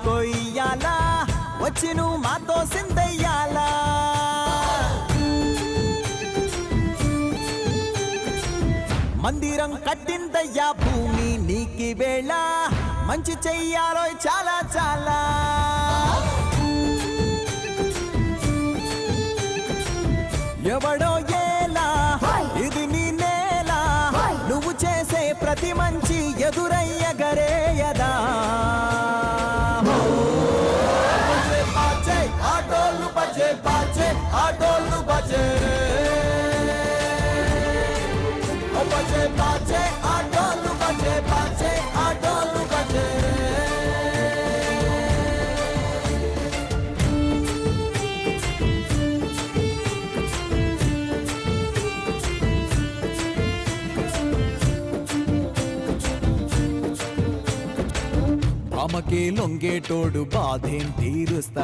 కొయ్యాలా వచ్చి నువ్వు మాతో సిందయ్యాలా మందిరం కట్టిందయ్యా భూమి నీకి వేళ మంచి చెయ్యాలో చాలా చాలా ఎవడో ఏలా ఇది నీ నేల నువ్వు చేసే ప్రతి మంచి ఎదురయ్యగరేయదా ఆటోలు బజే బాజే ఆటోలు బజే బజే బాజే ఆటోలు బజే బాజే ఆటోలు బజే అమ్మకే లొంగేటోడు బాధేం తీరుస్తా